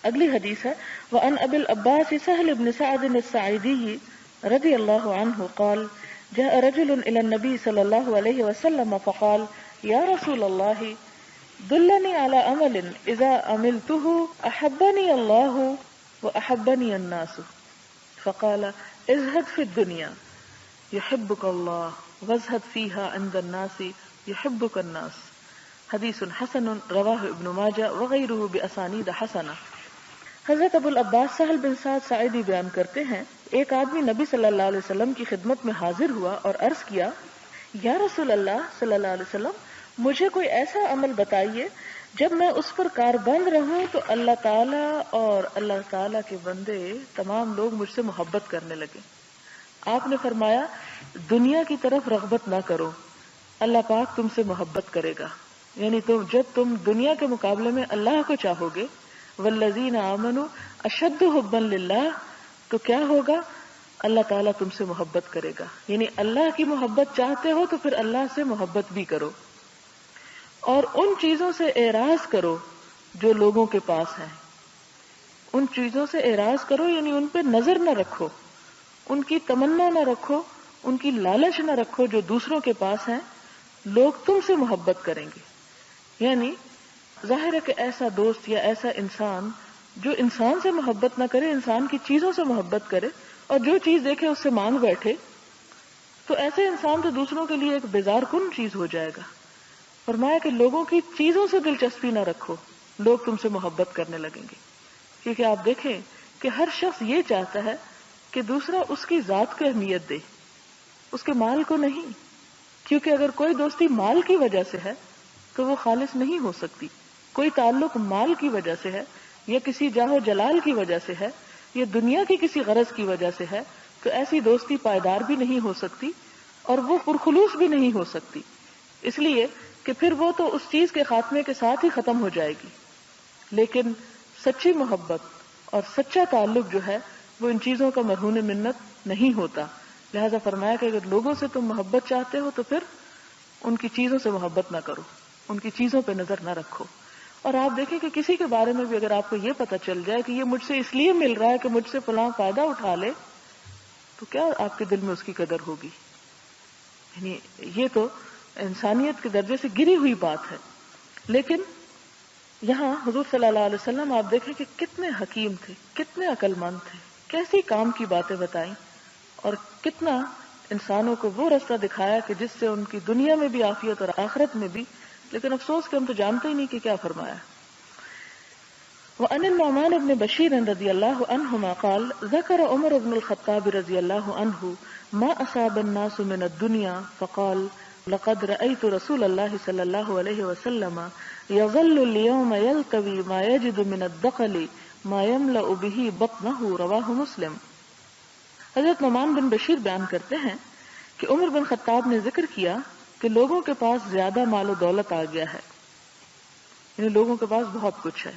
اگلی حدیث ہے وعن ابی العباس سہل بن سعد الساعدی رضی اللہ عنہ قال جاء رجل الى النبي صلی اللہ علیہ وسلم فقال یا رسول اللہ دلنی على عمل اذا عملته احبنی اللہ واحبنی الناس فقال ازهد في الدنيا يحبك الله وازهد فيها عند الناس يحبك الناس. حدیث حسن رواہ ابن ماجہ وغیرہ باسانید حسنہ. حضرت ابو العباس سہل بن سعد ساعدی بیان کرتے ہیں ایک آدمی نبی صلی اللہ علیہ وسلم کی خدمت میں حاضر ہوا اور عرض کیا یا رسول اللہ صلی اللہ علیہ وسلم مجھے کوئی ایسا عمل بتائیے جب میں اس پر کاربند رہوں تو اللہ تعالیٰ اور اللہ تعالیٰ کے بندے تمام لوگ مجھ سے محبت کرنے لگے. آپ نے فرمایا دنیا کی طرف رغبت نہ کرو، اللہ پاک تم سے محبت کرے گا. یعنی جب تم دنیا کے مقابلے میں اللہ کو چاہو گے والذین آمنوا اشد حبا للہ تو کیا ہوگا؟ اللہ تعالیٰ تم سے محبت کرے گا. یعنی اللہ کی محبت چاہتے ہو تو پھر اللہ سے محبت بھی کرو اور ان چیزوں سے اعراض کرو جو لوگوں کے پاس ہیں. ان چیزوں سے اعراض کرو یعنی ان پہ نظر نہ رکھو، ان کی تمنا نہ رکھو، ان کی لالچ نہ رکھو جو دوسروں کے پاس ہیں. لوگ تم سے محبت کریں گے. یعنی ظاہر ہے کہ ایسا دوست یا ایسا انسان جو انسان سے محبت نہ کرے، انسان کی چیزوں سے محبت کرے اور جو چیز دیکھے اس سے مانگ بیٹھے، تو ایسے انسان تو دوسروں کے لیے ایک بیزار کن چیز ہو جائے گا. فرمایا کہ لوگوں کی چیزوں سے دلچسپی نہ رکھو، لوگ تم سے محبت کرنے لگیں گے. کیونکہ آپ دیکھیں کہ ہر شخص یہ چاہتا ہے کہ دوسرا اس کی ذات کو اہمیت دے، اس کے مال کو نہیں. کیونکہ اگر کوئی دوستی مال کی وجہ سے ہے تو وہ خالص نہیں ہو سکتی. کوئی تعلق مال کی وجہ سے ہے یا کسی جاہ و جلال کی وجہ سے ہے یا دنیا کی کسی غرض کی وجہ سے ہے تو ایسی دوستی پائیدار بھی نہیں ہو سکتی اور وہ پرخلوص بھی نہیں ہو سکتی. اس لیے کہ پھر وہ تو اس چیز کے خاتمے کے ساتھ ہی ختم ہو جائے گی. لیکن سچی محبت اور سچا تعلق جو ہے وہ ان چیزوں کا مرہون منت نہیں ہوتا. لہذا فرمایا کہ اگر لوگوں سے تم محبت چاہتے ہو تو پھر ان کی چیزوں سے محبت نہ کرو، ان کی چیزوں پہ نظر نہ رکھو. اور آپ دیکھیں کہ کسی کے بارے میں بھی اگر آپ کو یہ پتہ چل جائے کہ یہ مجھ سے اس لیے مل رہا ہے کہ مجھ سے فلاں فائدہ اٹھا لے تو کیا آپ کے دل میں اس کی قدر ہوگی؟ یعنی یہ تو انسانیت کے درجے سے گری ہوئی بات ہے. لیکن یہاں حضور صلی اللہ علیہ وسلم آپ دیکھیں کہ کتنے حکیم تھے، کتنے عقل مند تھے، کیسی کام کی باتیں بتائیں اور کتنا انسانوں کو وہ رستہ دکھایا کہ جس سے ان کی دنیا میں بھی عافیت اور آخرت میں بھی. لیکن افسوس کہ ہم تو جانتے ہی نہیں کہ کیا فرمایا. وعن النعمان بن بشیر رضی اللہ عنہما قال ذکر عمر بن الخطاب رضی اللہ عنہ ما اصاب الناس من الدنيا فقال لقد رأيت رسول الله صلی اللہ علیہ وسلم يظل اليوم يلتوي ما يجد من الدقل ما يملأ به بطنه رواہ مسلم. حضرت نعمان بن بشیر بیان کرتے ہیں کہ عمر بن خطاب نے ذکر کیا کہ لوگوں کے پاس زیادہ مال و دولت آ گیا ہے، یعنی لوگوں کے پاس بہت کچھ ہے.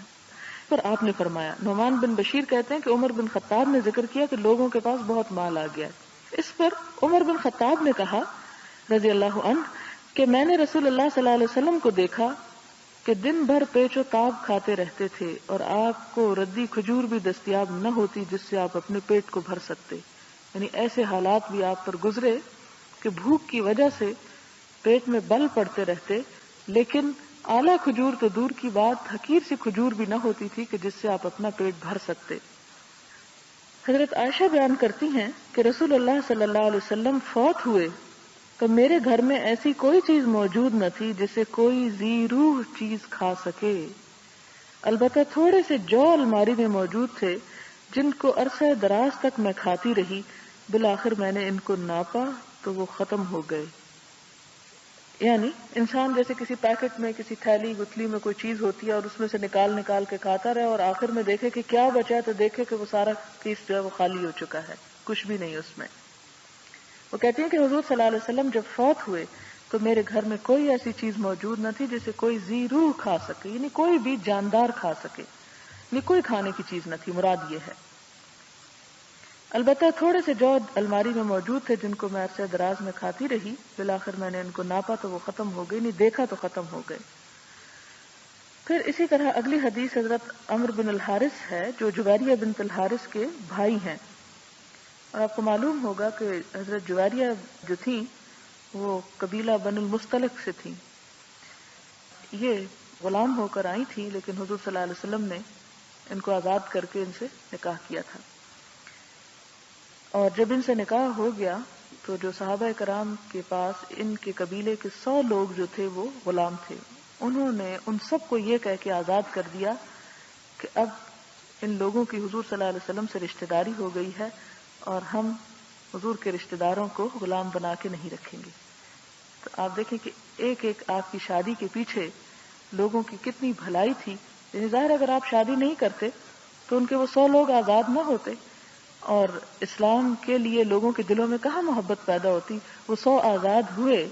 پر آپ نے فرمایا، نعمان بن بشیر کہتے ہیں کہ عمر بن خطاب نے ذکر کیا کہ لوگوں کے پاس بہت مال آ گیا ہے. اس پر عمر بن خطاب نے کہا رضی اللہ عنہ کہ میں نے رسول اللہ صلی اللہ علیہ وسلم کو دیکھا کہ دن بھر پیچ و تاب کھاتے رہتے تھے اور آپ کو ردی کھجور بھی دستیاب نہ ہوتی جس سے آپ اپنے پیٹ کو بھر سکتے. یعنی ایسے حالات بھی آپ پر گزرے کہ بھوک کی وجہ سے پیٹ میں بل پڑتے رہتے، لیکن اعلیٰ کھجور تو دور کی بات، حقیر سی کھجور بھی نہ ہوتی تھی کہ جس سے آپ اپنا پیٹ بھر سکتے. حضرت عائشہ بیان کرتی ہیں کہ رسول اللہ صلی اللہ علیہ وسلم فوت ہوئے تو میرے گھر میں ایسی کوئی چیز موجود نہ تھی جسے کوئی ذی روح چیز کھا سکے. البتہ تھوڑے سے جو الماری میں موجود تھے جن کو عرصہ دراز تک میں کھاتی رہی، بالآخر میں نے ان کو ناپا تو وہ ختم ہو گئے. یعنی انسان جیسے کسی پیکٹ میں، کسی تھیلی گتھلی میں کوئی چیز ہوتی ہے اور اس میں سے نکال کے کھاتا رہے اور آخر میں دیکھے کہ کیا بچا ہے تو دیکھے کہ وہ سارا پیس جو ہے وہ خالی ہو چکا ہے، کچھ بھی نہیں اس میں. وہ کہتی ہیں کہ حضور صلی اللہ علیہ وسلم جب فوت ہوئے تو میرے گھر میں کوئی ایسی چیز موجود نہ تھی جسے کوئی ذی روح کھا سکے، یعنی کوئی بھی جاندار کھا سکے، یعنی کوئی کھانے کی چیز نہ تھی، مراد یہ ہے. البتہ تھوڑے سے جو الماری میں موجود تھے جن کو میں عرصہ دراز میں کھاتی رہی، بالآخر میں نے ان کو ناپا تو وہ ختم ہو گئے، نہیں دیکھا تو ختم ہو گئے. پھر اسی طرح اگلی حدیث حضرت عمرو بن الحارث ہے جو جویریہ بنت الحارث کے بھائی ہیں، اور آپ کو معلوم ہوگا کہ حضرت جویریہ جو تھیں وہ قبیلہ بن المستلق سے تھیں. یہ غلام ہو کر آئی تھی، لیکن حضور صلی اللہ علیہ وسلم نے ان کو آزاد کر کے ان سے نکاح کیا تھا. اور جب ان سے نکاح ہو گیا تو جو صحابہ کرام کے پاس ان کے قبیلے کے 100 لوگ جو تھے وہ غلام تھے، انہوں نے ان سب کو یہ کہہ کے آزاد کر دیا کہ اب ان لوگوں کی حضور صلی اللہ علیہ وسلم سے رشتہ داری ہو گئی ہے اور ہم حضور کے رشتہ داروں کو غلام بنا کے نہیں رکھیں گے. تو آپ دیکھیں کہ ایک ایک آپ کی شادی کے پیچھے لوگوں کی کتنی بھلائی تھی. یعنی ظاہر اگر آپ شادی نہیں کرتے تو ان کے وہ 100 لوگ آزاد نہ ہوتے، اور اسلام کے لیے لوگوں کے دلوں میں کہاں محبت پیدا ہوتی. وہ 100 آزاد ہوئے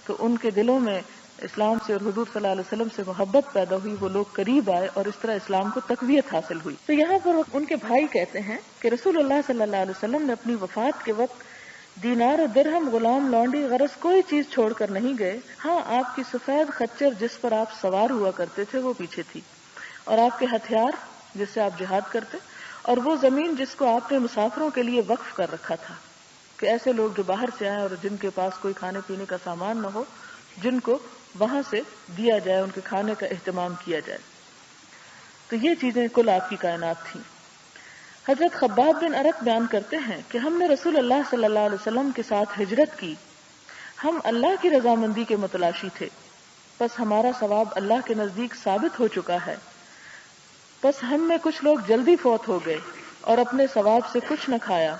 تو ان کے دلوں میں اسلام سے اور حضور صلی اللہ علیہ وسلم سے محبت پیدا ہوئی، وہ لوگ قریب آئے اور اس طرح اسلام کو تقویت حاصل ہوئی. تو یہاں پر ان کے بھائی کہتے ہیں کہ رسول اللہ صلی اللہ علیہ وسلم نے اپنی وفات کے وقت دینار اور درہم، غلام، لونڈی، غرض کوئی چیز چھوڑ کر نہیں گئے. ہاں، آپ کی سفید خچر جس پر آپ سوار ہوا کرتے تھے وہ پیچھے تھی، اور آپ کے ہتھیار جس سے آپ جہاد کرتے، اور وہ زمین جس کو آپ نے مسافروں کے لیے وقف کر رکھا تھا کہ ایسے لوگ جو باہر سے آئیں اور جن کے پاس کوئی کھانے پینے کا سامان نہ ہو، جن کو وہاں سے دیا جائے، ان کے کھانے کا اہتمام کیا جائے. تو یہ چیزیں کل آپ کی کائنات تھیں. حضرت خباب بن ارت بیان کرتے ہیں کہ ہم نے رسول اللہ صلی اللہ علیہ وسلم کے ساتھ ہجرت کی. ہم اللہ کی رضامندی کے متلاشی تھے، بس ہمارا ثواب اللہ کے نزدیک ثابت ہو چکا ہے. بس ہم میں کچھ لوگ جلدی فوت ہو گئے اور اپنے ثواب سے کچھ نہ کھایا.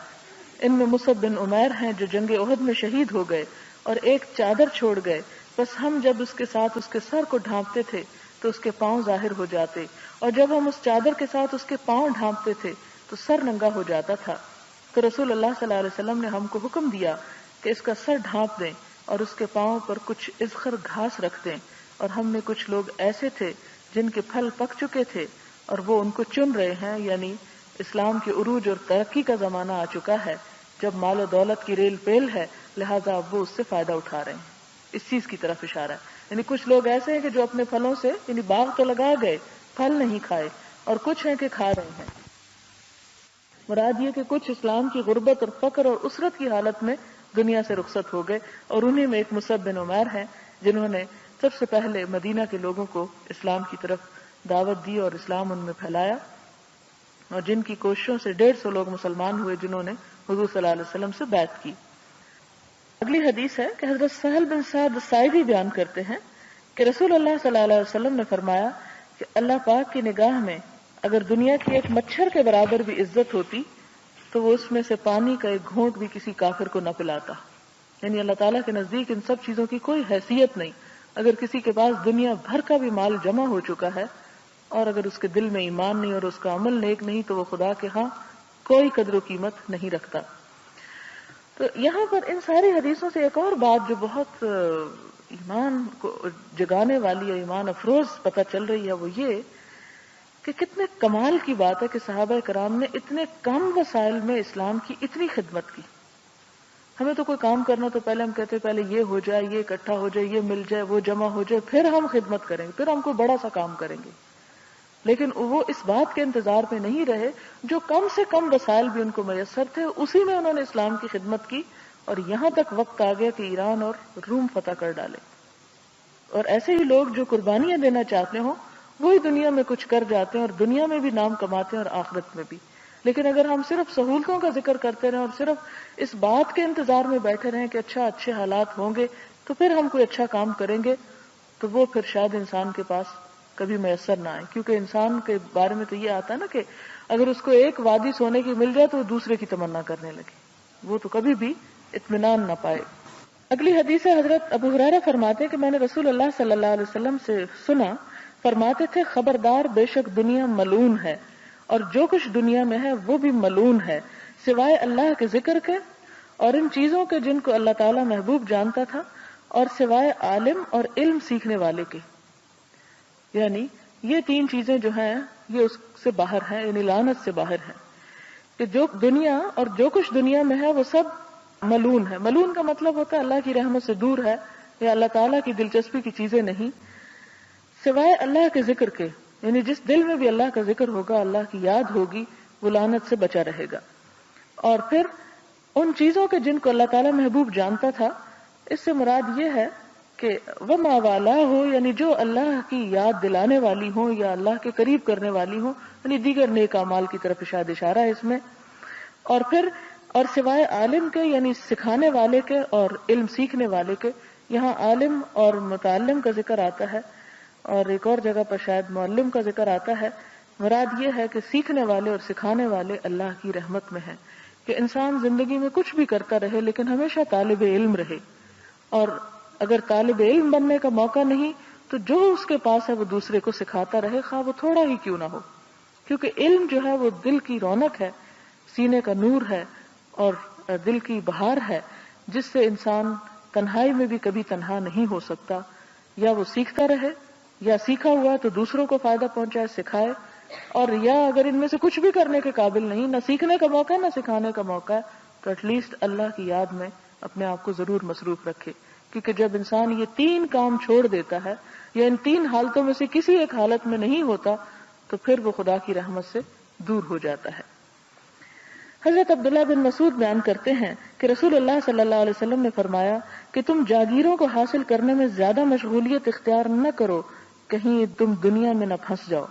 ان میں مصعب بن عمیر ہیں جو جنگ احد میں شہید ہو گئے اور ایک چادر چھوڑ گئے. بس ہم جب اس کے ساتھ اس کے سر کو ڈھانپتے تھے تو اس کے پاؤں ظاہر ہو جاتے، اور جب ہم اس چادر کے ساتھ اس کے پاؤں ڈھانپتے تھے تو سر ننگا ہو جاتا تھا. تو رسول اللہ صلی اللہ علیہ وسلم نے ہم کو حکم دیا کہ اس کا سر ڈھانپ دیں اور اس کے پاؤں پر کچھ اذخر گھاس رکھ دیں. اور ہم میں کچھ لوگ ایسے تھے جن کے پھل پک چکے تھے اور وہ ان کو چن رہے ہیں، یعنی اسلام کے عروج اور ترقی کا زمانہ آ چکا ہے جب مال و دولت کی ریل پیل ہے، لہذا اب وہ اس سے فائدہ اٹھا رہے ہیں. اس چیز کی طرف اشارہ ہے. یعنی کچھ لوگ ایسے ہیں کہ جو اپنے پھلوں سے، یعنی باغ تو لگا گئے، پھل نہیں کھائے، اور کچھ ہیں کہ کھا رہے ہیں. مراد یہ کہ کچھ اسلام کی غربت اور فقر اور اسرت کی حالت میں دنیا سے رخصت ہو گئے، اور انہیں میں ایک مصعب بن عمیر ہیں جنہوں نے سب سے پہلے مدینہ کے لوگوں کو اسلام کی طرف دعوت دی اور اسلام ان میں پھیلایا، اور جن کی کوششوں سے 150 لوگ مسلمان ہوئے جنہوں نے حضور صلی اللہ علیہ وسلم سے بیعت کی. اگلی حدیث ہے کہ حضرت سہل بن سعد الساعدی بیان کرتے ہیں کہ رسول اللہ صلی اللہ علیہ وسلم نے فرمایا کہ اللہ پاک کی نگاہ میں اگر دنیا کی ایک مچھر کے برابر بھی عزت ہوتی تو وہ اس میں سے پانی کا ایک گھونٹ بھی کسی کافر کو نہ پلاتا. یعنی اللہ تعالیٰ کے نزدیک ان سب چیزوں کی کوئی حیثیت نہیں. اگر کسی کے پاس دنیا بھر کا بھی مال جمع ہو چکا ہے اور اگر اس کے دل میں ایمان نہیں اور اس کا عمل نیک نہیں تو وہ خدا کے ہاں کوئی قدر و قیمت نہیں رکھتا. تو یہاں پر ان ساری حدیثوں سے ایک اور بات جو بہت ایمان کو جگانے والی ہے، ایمان افروز پتہ چل رہی ہے، وہ یہ کہ کتنے کمال کی بات ہے کہ صحابہ کرام نے اتنے کم وسائل میں اسلام کی اتنی خدمت کی. ہمیں تو کوئی کام کرنا تو پہلے ہم کہتے پہلے یہ ہو جائے، یہ اکٹھا ہو جائے، یہ مل جائے، وہ جمع ہو جائے، پھر ہم خدمت کریں گے، پھر ہم کوئی بڑا سا کام کریں گے. لیکن وہ اس بات کے انتظار میں نہیں رہے، جو کم سے کم وسائل بھی ان کو میسر تھے اسی میں انہوں نے اسلام کی خدمت کی، اور یہاں تک وقت آ گیا کہ ایران اور روم فتح کر ڈالے. اور ایسے ہی لوگ جو قربانیاں دینا چاہتے ہوں وہی دنیا میں کچھ کر جاتے ہیں اور دنیا میں بھی نام کماتے ہیں اور آخرت میں بھی. لیکن اگر ہم صرف سہولتوں کا ذکر کرتے رہیں اور صرف اس بات کے انتظار میں بیٹھے رہیں کہ اچھے حالات ہوں گے تو پھر ہم کوئی اچھا کام کریں گے، تو وہ پھر شاید انسان کے پاس کبھی میسر نہ آئے. کیونکہ انسان کے بارے میں تو یہ آتا ہے نا کہ اگر اس کو ایک وادی سونے کی مل جائے تو وہ دوسرے کی تمنا کرنے لگے، وہ تو کبھی بھی اطمینان نہ پائے. اگلی حدیث ہے حضرت ابو ہریرہ فرماتے ہیں کہ میں نے رسول اللہ صلی اللہ علیہ وسلم سے سنا، فرماتے تھے خبردار، بے شک دنیا ملعون ہے اور جو کچھ دنیا میں ہے وہ بھی ملعون ہے سوائے اللہ کے ذکر کے اور ان چیزوں کے جن کو اللہ تعالی محبوب جانتا تھا، اور سوائے عالم اور علم سیکھنے والے کے. یعنی یہ 3 چیزیں جو ہیں یہ اس سے باہر ہیں، یعنی لعنت سے باہر ہیں، کہ جو دنیا اور جو کچھ دنیا میں ہے وہ سب ملعون ہے. ملعون کا مطلب ہوتا ہے اللہ کی رحمت سے دور ہے یا اللہ تعالیٰ کی دلچسپی کی چیزیں نہیں، سوائے اللہ کے ذکر کے، یعنی جس دل میں بھی اللہ کا ذکر ہوگا، اللہ کی یاد ہوگی، وہ لعنت سے بچا رہے گا۔ اور پھر ان چیزوں کے جن کو اللہ تعالیٰ محبوب جانتا تھا، اس سے مراد یہ ہے کہ وما والا ہو، یعنی جو اللہ کی یاد دلانے والی ہوں یا اللہ کے قریب کرنے والی ہوں، یعنی دیگر نیک اعمال کی طرف شاید اشارہ ہے اس میں۔ اور پھر اور سوائے عالم کے، یعنی سکھانے والے کے اور علم سیکھنے والے کے، یہاں عالم اور متعلم کا ذکر آتا ہے، اور ایک اور جگہ پر شاید معلم کا ذکر آتا ہے۔ مراد یہ ہے کہ سیکھنے والے اور سکھانے والے اللہ کی رحمت میں ہیں، کہ انسان زندگی میں کچھ بھی کرتا رہے لیکن ہمیشہ طالب علم رہے، اور اگر طالب علم بننے کا موقع نہیں تو جو اس کے پاس ہے وہ دوسرے کو سکھاتا رہے، خواہ وہ تھوڑا ہی کیوں نہ ہو، کیونکہ علم جو ہے وہ دل کی رونق ہے، سینے کا نور ہے اور دل کی بہار ہے، جس سے انسان تنہائی میں بھی کبھی تنہا نہیں ہو سکتا۔ یا وہ سیکھتا رہے، یا سیکھا ہوا تو دوسروں کو فائدہ پہنچائے، سکھائے، اور یا اگر ان میں سے کچھ بھی کرنے کے قابل نہیں، نہ سیکھنے کا موقع ہے نہ سکھانے کا موقع ہے، تو ایٹ لیسٹ اللہ کی یاد میں اپنے آپ کو ضرور مصروف رکھے، کیونکہ جب انسان یہ 3 کام چھوڑ دیتا ہے یا ان 3 حالتوں میں سے کسی ایک حالت میں نہیں ہوتا تو پھر وہ خدا کی رحمت سے دور ہو جاتا ہے۔ حضرت عبداللہ بن مسعود بیان کرتے ہیں کہ رسول اللہ صلی اللہ علیہ وسلم نے فرمایا کہ تم جاگیروں کو حاصل کرنے میں زیادہ مشغولیت اختیار نہ کرو، کہیں تم دنیا میں نہ پھنس جاؤ۔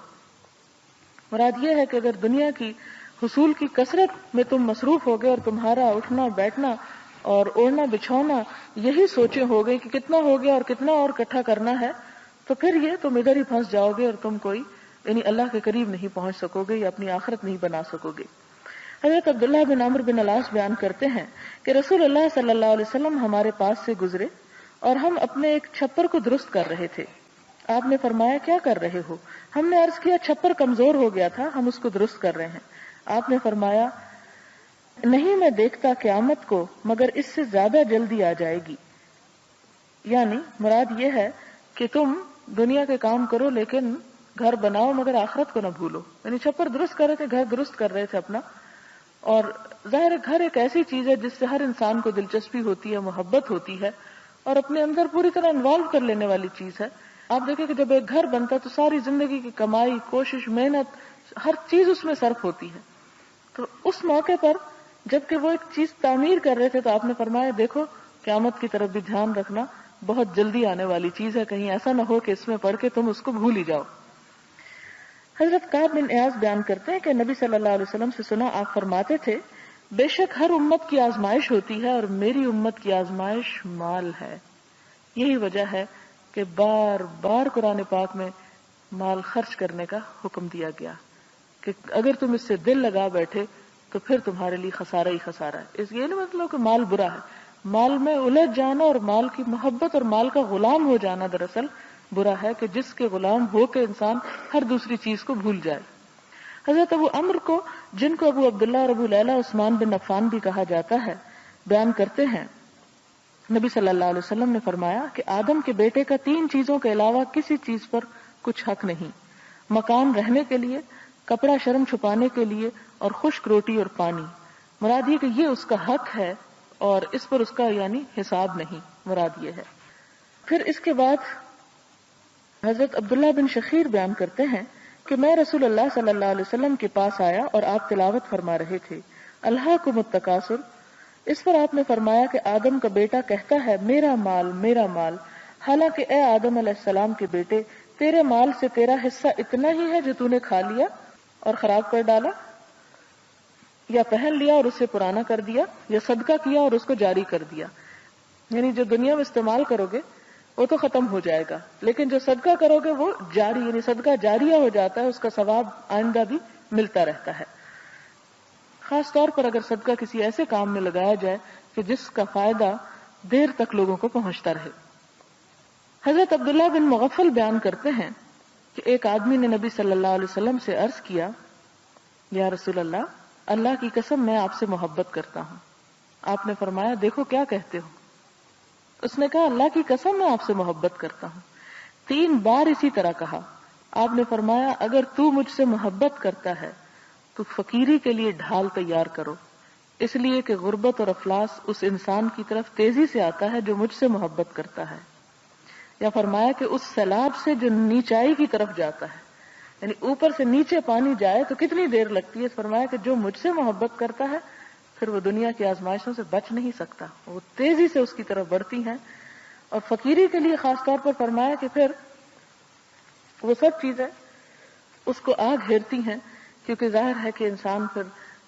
مراد یہ ہے کہ اگر دنیا کی حصول کی کثرت میں تم مصروف ہو گئے اور تمہارا اٹھنا بیٹھنا اور اوڑھنا بچھونا یہی سوچیں ہو گئی کہ کتنا ہو گیا اور کتنا اور اکٹھا کرنا ہے، تو پھر یہ تم ادھر ہی پھنس جاؤ گے اور تم کوئی یعنی اللہ کے قریب نہیں پہنچ سکو گے یا اپنی آخرت نہیں بنا سکو گے۔ حضرت عبداللہ بن عمرو بن العاص بیان کرتے ہیں کہ رسول اللہ صلی اللہ علیہ وسلم ہمارے پاس سے گزرے اور ہم اپنے ایک چھپر کو درست کر رہے تھے۔ آپ نے فرمایا کیا کر رہے ہو؟ ہم نے عرض کیا چھپر کمزور ہو گیا تھا، ہم اس کو درست کر رہے ہیں۔ آپ نے فرمایا نہیں، میں دیکھتا قیامت کو مگر اس سے زیادہ جلدی آ جائے گی۔ یعنی مراد یہ ہے کہ تم دنیا کے کام کرو لیکن گھر بناؤ مگر آخرت کو نہ بھولو۔ یعنی چھپر درست کر رہے تھے، گھر درست کر رہے تھے اپنا، اور ظاہر ہے گھر ایک ایسی چیز ہے جس سے ہر انسان کو دلچسپی ہوتی ہے، محبت ہوتی ہے، اور اپنے اندر پوری طرح انوالو کر لینے والی چیز ہے۔ آپ دیکھیں کہ جب ایک گھر بنتا ہے تو ساری زندگی کی کمائی، کوشش، محنت، ہر چیز اس میں صرف ہوتی ہے۔ تو اس موقع پر جبکہ وہ ایک چیز تعمیر کر رہے تھے تو آپ نے فرمایا دیکھو قیامت کی طرف بھی دھیان رکھنا، بہت جلدی آنے والی چیز ہے، کہیں ایسا نہ ہو کہ اس میں پڑھ کے تم اس کو بھول ہی جاؤ۔ حضرت کعب بن ایاز بیان کرتے ہیں کہ نبی صلی اللہ علیہ وسلم سے سنا، آپ فرماتے تھے بے شک ہر امت کی آزمائش ہوتی ہے اور میری امت کی آزمائش مال ہے۔ یہی وجہ ہے کہ بار بار قرآن پاک میں مال خرچ کرنے کا حکم دیا گیا کہ اگر تم اس سے دل لگا بیٹھے تو پھر تمہارے لیے خسارہ ہی خسارہ ہے۔ اس یہ نہیں مطلب کہ مال برا ہے، مال میں الجھ جانا اور مال کی محبت اور مال کا غلام ہو جانا دراصل برا ہے، کہ جس کے غلام ہو کے انسان ہر دوسری چیز کو بھول جائے۔ حضرت ابو عمرو کو، جن کو ابو عبداللہ اور ابو لیلہ عثمان بن عفان بھی کہا جاتا ہے، بیان کرتے ہیں نبی صلی اللہ علیہ وسلم نے فرمایا کہ آدم کے بیٹے کا 3 چیزوں کے علاوہ کسی چیز پر کچھ حق نہیں، مکان رہنے کے لیے، کپڑا شرم چھپانے کے لیے، اور خشک روٹی اور پانی۔ مراد یہ کہ یہ اس کا حق ہے اور اس پر اس کا یعنی حساب نہیں، مراد یہ ہے۔ پھر اس کے بعد حضرت عبداللہ بن شخیر بیان کرتے ہیں کہ میں رسول اللہ صلی اللہ علیہ وسلم کے پاس آیا اور آپ تلاوت فرما رہے تھے، الہاکم التکاثر۔ اس پر آپ نے فرمایا کہ آدم کا بیٹا کہتا ہے میرا مال میرا مال، حالانکہ اے آدم علیہ السلام کے بیٹے، تیرے مال سے تیرا حصہ اتنا ہی ہے جو تو نے کھا لیا اور خراب کر ڈالا، یا پہن لیا اور اسے پرانا کر دیا، یا صدقہ کیا اور اس کو جاری کر دیا۔ یعنی جو دنیا میں استعمال کرو گے وہ تو ختم ہو جائے گا، لیکن جو صدقہ کرو گے وہ جاری، یعنی صدقہ جاریہ ہو جاتا ہے، اس کا ثواب آئندہ بھی ملتا رہتا ہے۔ خاص طور پر اگر صدقہ کسی ایسے کام میں لگایا جائے کہ جس کا فائدہ دیر تک لوگوں کو پہنچتا رہے۔ حضرت عبداللہ بن مغفل بیان کرتے ہیں کہ ایک آدمی نے نبی صلی اللہ علیہ وسلم سے عرض کیا، یا رسول اللہ کی قسم میں آپ سے محبت کرتا ہوں۔ آپ نے فرمایا دیکھو کیا کہتے ہو؟ اس نے کہا اللہ کی قسم میں آپ سے محبت کرتا ہوں۔ 3 بار اسی طرح کہا۔ آپ نے فرمایا اگر تو مجھ سے محبت کرتا ہے تو فقیری کے لیے ڈھال تیار کرو، اس لیے کہ غربت اور افلاس اس انسان کی طرف تیزی سے آتا ہے جو مجھ سے محبت کرتا ہے۔ یا فرمایا کہ اس سیلاب سے جو نیچائی کی طرف جاتا ہے، یعنی اوپر سے نیچے پانی جائے تو کتنی دیر لگتی ہے، فرمایا کہ جو مجھ سے محبت کرتا ہے پھر وہ دنیا کی آزمائشوں سے بچ نہیں سکتا، وہ تیزی سے اس کی طرف بڑھتی ہیں. اور فقیری کے لیے خاص طور پر فرمایا کہ پھر وہ سب چیزیں اس کو آ گھیرتی ہیں، کیونکہ ظاہر ہے کہ انسان پھر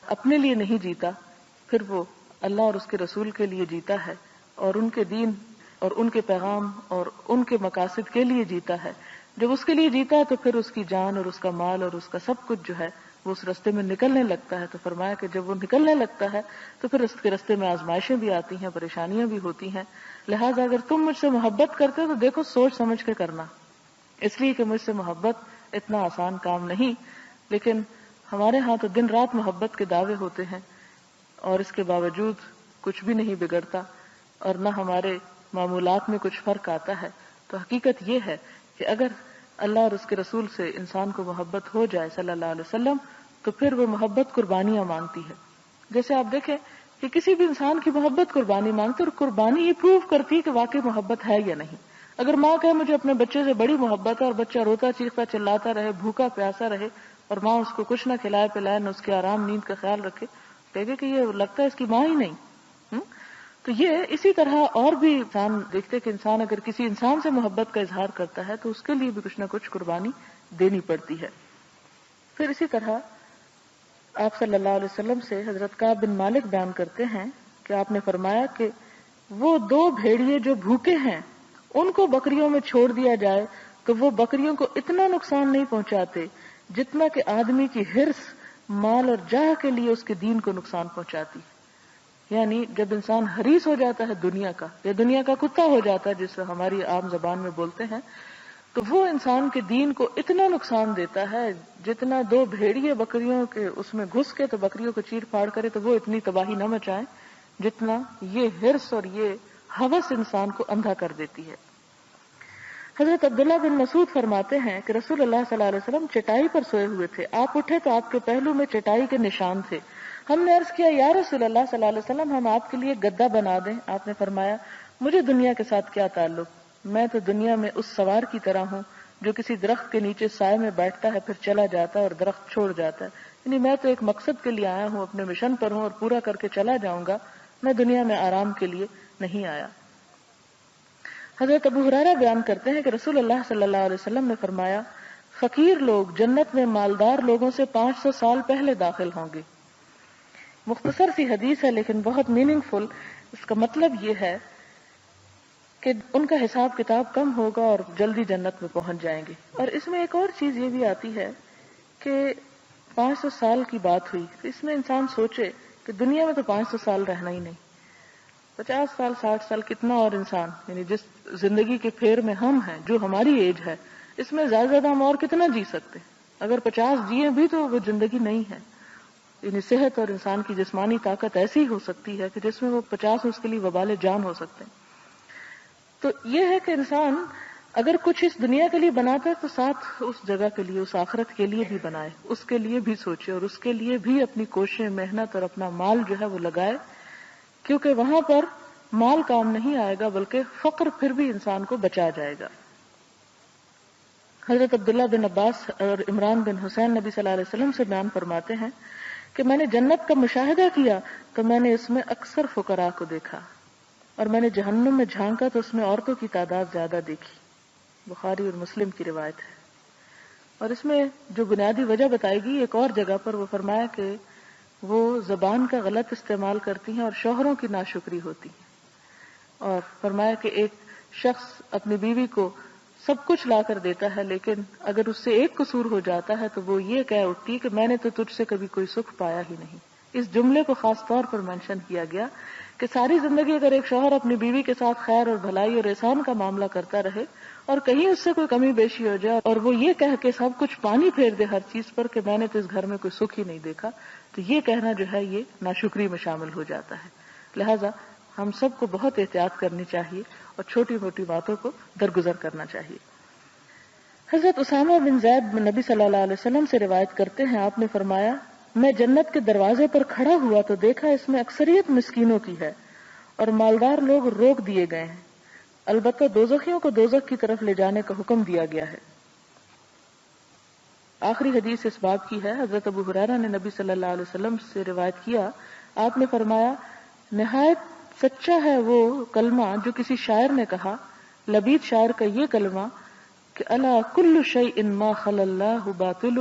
اپنے لیے نہیں جیتا، پھر وہ اللہ اور اس کے رسول کے لیے جیتا ہے اور ان کے دین اور ان کے پیغام اور ان کے مقاصد کے لیے جیتا ہے. جب اس کے لیے جیتا ہے تو پھر اس کی جان اور اس کا مال اور اس کا سب کچھ جو ہے وہ اس رستے میں نکلنے لگتا ہے. تو فرمایا کہ جب وہ نکلنے لگتا ہے تو پھر اس کے رستے میں آزمائشیں بھی آتی ہیں، پریشانیاں بھی ہوتی ہیں. لہٰذا اگر تم مجھ سے محبت کرتے ہو تو دیکھو سوچ سمجھ کے کرنا، اس لیے کہ مجھ سے محبت اتنا آسان کام نہیں. لیکن ہمارے ہاں تو دن رات محبت کے دعوے ہوتے ہیں اور اس کے باوجود کچھ بھی نہیں بگڑتا اور نہ ہمارے معمولات میں کچھ فرق آتا ہے. تو حقیقت یہ ہے کہ اگر اللہ اور اس کے رسول سے انسان کو محبت ہو جائے صلی اللہ علیہ وسلم تو پھر وہ محبت قربانیاں مانگتی ہے. جیسے آپ دیکھیں کہ کسی بھی انسان کی محبت قربانی مانگتی، اور قربانی یہ پروف کرتی ہے کہ واقعی محبت ہے یا نہیں. اگر ماں کہے مجھے اپنے بچے سے بڑی محبت ہے اور بچہ روتا چیختا چلاتا رہے، بھوکا پیاسا رہے اور ماں اس کو کچھ نہ کھلائے پلائے، نہ اس کے آرام نیند کا خیال رکھے، کہے گے کہ یہ لگتا ہے اس کی ماں ہی نہیں. تو یہ اسی طرح اور بھی انسان دیکھتے کہ انسان اگر کسی انسان سے محبت کا اظہار کرتا ہے تو اس کے لیے بھی کچھ نہ کچھ قربانی دینی پڑتی ہے. پھر اسی طرح آپ صلی اللہ علیہ وسلم سے حضرت کعب بن مالک بیان کرتے ہیں کہ آپ نے فرمایا کہ وہ 2 بھیڑیے جو بھوکے ہیں ان کو بکریوں میں چھوڑ دیا جائے تو وہ بکریوں کو اتنا نقصان نہیں پہنچاتے جتنا کہ آدمی کی حرص مال اور جاہ کے لیے اس کے دین کو نقصان پہنچاتی. یعنی جب انسان حریص ہو جاتا ہے دنیا کا یا دنیا کا کتا ہو جاتا ہے جس ہماری عام زبان میں بولتے ہیں، تو وہ انسان کے دین کو اتنا نقصان دیتا ہے جتنا 2 بھیڑیے بکریوں کے اس میں گھس کے تو بکریوں کو چیر پھاڑ کرے تو وہ اتنی تباہی نہ مچائیں جتنا یہ حرص اور یہ ہوس انسان کو اندھا کر دیتی ہے. حضرت عبداللہ بن مسعود فرماتے ہیں کہ رسول اللہ صلی اللہ علیہ وسلم چٹائی پر سوئے ہوئے تھے، آپ اٹھے تو آپ کے پہلو میں چٹائی کے نشان تھے. ہم نے عرض کیا یا رسول اللہ صلی اللہ علیہ وسلم ہم آپ کے لیے گدا بنا دیں. آپ نے فرمایا مجھے دنیا کے ساتھ کیا تعلق، میں تو دنیا میں اس سوار کی طرح ہوں جو کسی درخت کے نیچے سائے میں بیٹھتا ہے پھر چلا جاتا ہے اور درخت چھوڑ جاتا ہے. یعنی میں تو ایک مقصد کے لیے آیا ہوں، اپنے مشن پر ہوں اور پورا کر کے چلا جاؤں گا، میں دنیا میں آرام کے لیے نہیں آیا. حضرت ابو ہریرہ بیان کرتے ہیں کہ رسول اللہ صلی اللہ علیہ وسلم نے فرمایا فقیر لوگ جنت میں مالدار لوگوں سے 500 سال پہلے داخل ہوں گے. مختصر سی حدیث ہے لیکن بہت میننگ فل. اس کا مطلب یہ ہے کہ ان کا حساب کتاب کم ہوگا اور جلدی جنت میں پہنچ جائیں گے. اور اس میں ایک اور چیز یہ بھی آتی ہے کہ 500 سال کی بات ہوئی تو اس میں انسان سوچے کہ دنیا میں تو 500 سال رہنا ہی نہیں، 50 سال 60 سال کتنا اور انسان، یعنی جس زندگی کے پھیر میں ہم ہیں جو ہماری ایج ہے اس میں زیادہ زیادہ ہم اور کتنا جی سکتے. اگر 50 جیے بھی تو وہ زندگی نہیں ہے. یعنی صحت اور انسان کی جسمانی طاقت ایسی ہو سکتی ہے کہ جس میں وہ 50 اس کے لیے وبال جان ہو سکتے ہیں. تو یہ ہے کہ انسان اگر کچھ اس دنیا کے لیے بناتا ہے تو ساتھ اس جگہ کے لیے، اس آخرت کے لیے بھی بنائے، اس کے لیے بھی سوچے اور اس کے لیے بھی اپنی کوششیں محنت اور اپنا مال جو ہے وہ لگائے، کیونکہ وہاں پر مال کام نہیں آئے گا بلکہ فقر پھر بھی انسان کو بچا جائے گا. حضرت عبداللہ بن عباس اور عمران بن حسین نبی صلی اللہ علیہ وسلم سے بیان فرماتے ہیں کہ میں نے جنت کا مشاہدہ کیا تو میں نے اس میں اکثر فقراء کو دیکھا اور میں نے جہنم میں جھانکا تو اس میں عورتوں کی تعداد زیادہ دیکھی. بخاری اور مسلم کی روایت ہے. اور اس میں جو بنیادی وجہ بتائی گئی ایک اور جگہ پر وہ فرمایا کہ وہ زبان کا غلط استعمال کرتی ہیں اور شوہروں کی ناشکری ہوتی ہے. اور فرمایا کہ ایک شخص اپنی بیوی کو سب کچھ لا کر دیتا ہے لیکن اگر اس سے ایک قصور ہو جاتا ہے تو وہ یہ کہہ اٹھتی ہے کہ میں نے تو تجھ سے کبھی کوئی سکھ پایا ہی نہیں. اس جملے کو خاص طور پر مینشن کیا گیا کہ ساری زندگی اگر ایک شوہر اپنی بیوی کے ساتھ خیر اور بھلائی اور احسان کا معاملہ کرتا رہے اور کہیں اس سے کوئی کمی بیشی ہو جائے اور وہ یہ کہہ کے سب کچھ پانی پھیر دے ہر چیز پر کہ میں نے تو اس گھر میں کوئی سکھ ہی نہیں دیکھا، تو یہ کہنا جو ہے یہ ناشکری میں شامل ہو جاتا ہے. لہذا ہم سب کو بہت احتیاط کرنی چاہیے اور چھوٹی موٹی باتوں کو درگزر کرنا چاہیے. حضرت اسامہ بن زید نبی صلی اللہ علیہ وسلم سے روایت کرتے ہیں آپ نے فرمایا میں جنت کے دروازے پر کھڑا ہوا تو دیکھا اس میں اکثریت مسکینوں کی ہے اور مالدار لوگ روک دیے گئے ہیں. البتہ دوزخیوں کو دوزخ کی طرف لے جانے کا حکم دیا گیا ہے۔ آخری حدیث اس باب کی ہے، حضرت ابو ہریرہ نے نبی صلی اللہ علیہ وسلم سے روایت کیا، آپ نے فرمایا نہایت سچا ہے وہ کلمہ جو کسی شاعر نے کہا، لبید شاعر کا یہ کلمہ کہ الا کل شیء ما خلا اللہ باطل،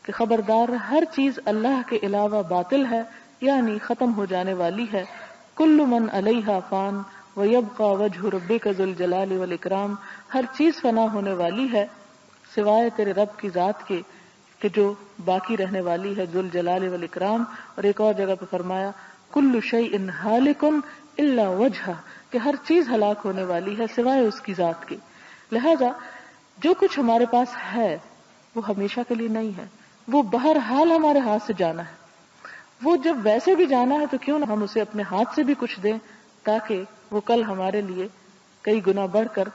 کہ خبردار ہر چیز اللہ کے علاوہ باطل ہے، یعنی ختم ہو جانے والی ہے، کل من علیہا فان ویبقى وجہ ربک ذو الجلال والاکرام، ہر چیز فنا ہونے والی ہے سوائے تیرے رب کی ذات کے کہ جو باقی رہنے والی ہے، ذو الجلال والاکرام۔ اور ایک اور جگہ پہ فرمایا کل شیء ہالک الا وجہہ، کہ ہر چیز ہلاک ہونے والی ہے سوائے اس کی ذات کے۔ لہذا جو کچھ ہمارے پاس ہے وہ ہمیشہ کے لیے نہیں ہے، وہ بہرحال ہمارے ہاتھ سے جانا ہے۔ وہ جب ویسے بھی جانا ہے تو کیوں نہ ہم اسے اپنے ہاتھ سے بھی کچھ دیں تاکہ وہ کل ہمارے لیے کئی گنا بڑھ کر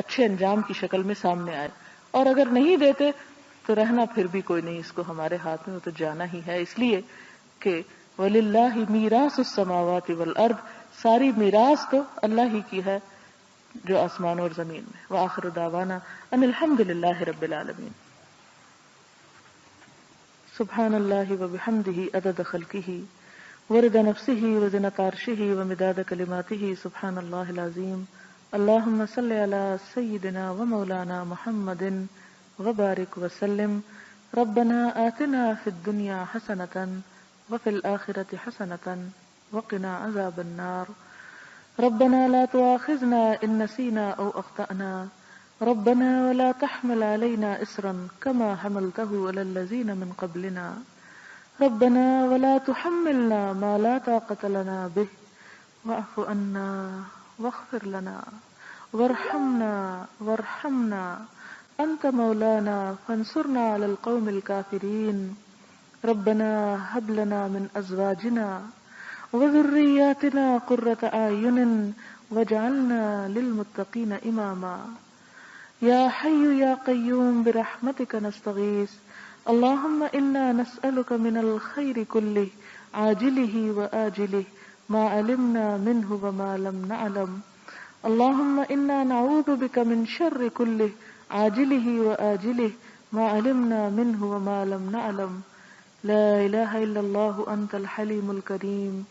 اچھے انجام کی شکل میں سامنے آئے، اور اگر نہیں دیتے تو رہنا پھر بھی کوئی نہیں، اس کو ہمارے ہاتھ میں وہ تو جانا ہی ہے، اس لیے کہ وَلِلَّهِ مِيرَاثُ السَّمَاوَاتِ وَالْأَرْضِ، ساری میراث تو اللہ ہی کی ہے جو آسمان اور زمین میں۔ وآخر دعوانا ان الحمد للہ رب العالمین۔ سبحان اللہ وبحمدہ عدد خلقہ ورضا نفسہ وزنة عرشہ ومداد کلماتہ، سبحان اللہ العظیم۔ اللہم صل علی سیدنا ومولانا محمد وبارک وسلم۔ ربنا آتنا فی الدنیا حسنة وفي الآخرة حسنة وقنا عذاب النار۔ ربنا لا تؤاخذنا إن نسينا أو أخطأنا، ربنا ولا تحمل علينا إصرا كما حملته على الذين من قبلنا، ربنا ولا تحملنا ما لا طاقة لنا به، واعف عنا واغفر لنا وارحمنا أنت مولانا فانصرنا على القوم الكافرين، ربنا هب لنا من أزواجنا وذرياتنا قرة أعين واجعلنا للمتقين إماما، يا حي يا قيوم برحمتك نستغيث، اللهم إنا نسألك من الخير كله عاجله وآجله ما علمنا منه وما لم نعلم، اللهم إنا نعوذ بك من شر كله عاجله وآجله ما علمنا منه وما لم نعلم، لا إله إلا الله أنت الحليم الكريم،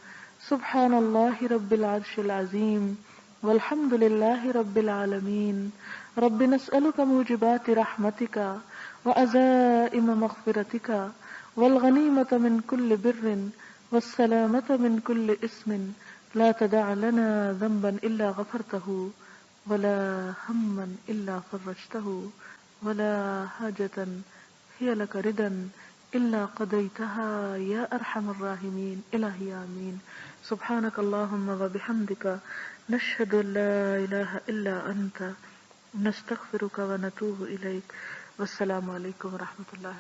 سبحان الله رب العرش العظيم، والحمد لله رب العالمين، رب نسألك موجبات رحمتك وعزائم مغفرتك والغنيمة من كل بر والسلامة من كل اسم، لا تدع لنا ذنبا إلا غفرته ولا هما إلا فرجته ولا حاجة هي لك ردا إلا قضيتها يا أرحم الراحمين، إلهي آمين۔ سبحانك اللهم وبحمدك نشهد أن لا إله إلا أنت نستغفرك ونتوب إليك، والسلام علیکم ورحمۃ اللہ۔